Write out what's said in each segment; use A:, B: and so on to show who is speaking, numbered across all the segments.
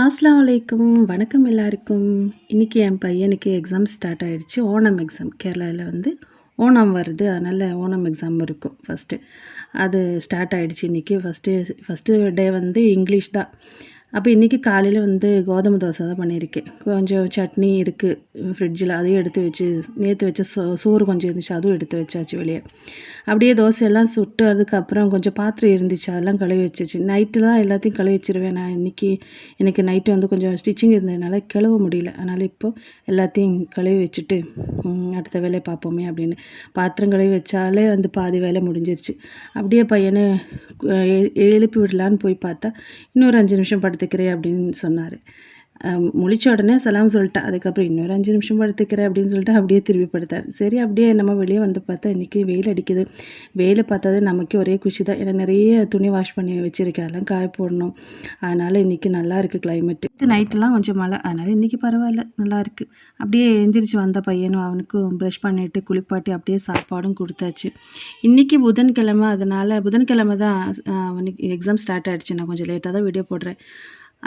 A: அஸ்ஸலாமு அலைக்கும். வணக்கம் எல்லாருக்கும். இன்றைக்கி என் பையனுக்கு எக்ஸாம் ஸ்டார்ட் ஆகிடுச்சு. ஓணம் எக்ஸாம் கேரளாவில் ஓணம் வருது. அதனால் ஓணம் எக்ஸாம் இருக்கும் ஃபஸ்ட்டு. அது ஸ்டார்ட் ஆகிடுச்சு இன்றைக்கி. ஃபஸ்ட்டு டே இங்கிலீஷ் தான். அப்போ இன்றைக்கி காலையில் கோதுமை தோசை தான் பண்ணியிருக்கேன். கொஞ்சம் சட்னி இருக்குது ஃப்ரிட்ஜில், அதையும் எடுத்து வச்சு, நேற்று வச்ச சோறு கொஞ்சம் இருந்துச்சு, அதுவும் எடுத்து வச்சாச்சு வெளியே. அப்படியே தோசையெல்லாம் சுட்டு அதுக்கப்புறம் கொஞ்சம் பாத்திரம் இருந்துச்சு, அதெல்லாம் கழுவி வச்சிச்சு. நைட்டு தான் எல்லாத்தையும் கழுவி வச்சிருவேன் நான். எனக்கு நைட்டு கொஞ்சம் ஸ்டிச்சிங் இருந்ததுனால கழுவ முடியல. அதனால் இப்போது எல்லாத்தையும் கழுவி வச்சுட்டு அடுத்த வேலையை பார்ப்போமே அப்படின்னு பாத்திரம் கழுவி வச்சாலே பாதி வேலை முடிஞ்சிருச்சு. அப்படியே பையனை எழுப்பி விடலான்னு போய் பார்த்தா, இன்னொரு 5 நிமிஷம் படுத்துக்கிறேன் அப்படின்னு சொன்னார். முழிச்ச உடனே சலாம் சொல்லிட்டேன். அதுக்கப்புறம் இன்னொரு 5 நிமிஷம் படுத்துக்கிறேன் அப்படின்னு சொல்லிட்டு அப்படியே திரும்பி படுத்தார். சரி, அப்படியே நம்ம வெளியே பார்த்தா இன்றைக்கி வெயில் அடிக்குது. வெயிலை பார்த்தது நமக்கே ஒரே குஷி தான். ஏன்னா நிறைய துணி வாஷ் பண்ணி வச்சுருக்கேன், அதெல்லாம் காய போடணும். அதனால் இன்றைக்கி நல்லா இருக்குது கிளைமேட்டு. நைட்டெல்லாம் கொஞ்சம் மழை, அதனால் இன்றைக்கி பரவாயில்ல, நல்லாயிருக்கு. அப்படியே எழுந்திரிச்சு வந்த பையனும் அவனுக்கும் ப்ரஷ் பண்ணிவிட்டு குளிப்பாட்டி அப்படியே சாப்பாடும் கொடுத்தாச்சு. இன்றைக்கி புதன்கிழமை, அதனால் புதன்கிழமை தான் அவனுக்கு எக்ஸாம் ஸ்டார்ட் ஆகிடுச்சு. நான் கொஞ்சம் லேட்டாக தான் வீடியோ போடுறேன்.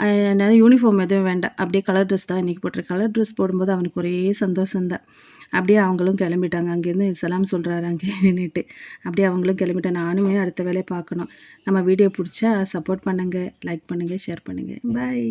A: அதனால் யூனிஃபார்ம் எதுவும் வேண்டாம், அப்படியே கலர் ட்ரெஸ் தான் இன்றைக்கி போட்டுறேன். கலர் ட்ரெஸ் போடும்போது அவனுக்கு ஒரே சந்தோஷம்தான். அப்படியே அவங்களும் கிளம்பிட்டாங்க. அங்கேருந்து சலாம் சொல்கிறாரு அங்கே நின்றுட்டு. அப்படியே அவங்களும் கிளம்பிட்டேன். நானுமே அடுத்த வேலையை பார்க்கணும். நம்ம வீடியோ பிடிச்சா சப்போர்ட் பண்ணுங்கள், லைக் பண்ணுங்கள், ஷேர் பண்ணுங்கள். பாய்.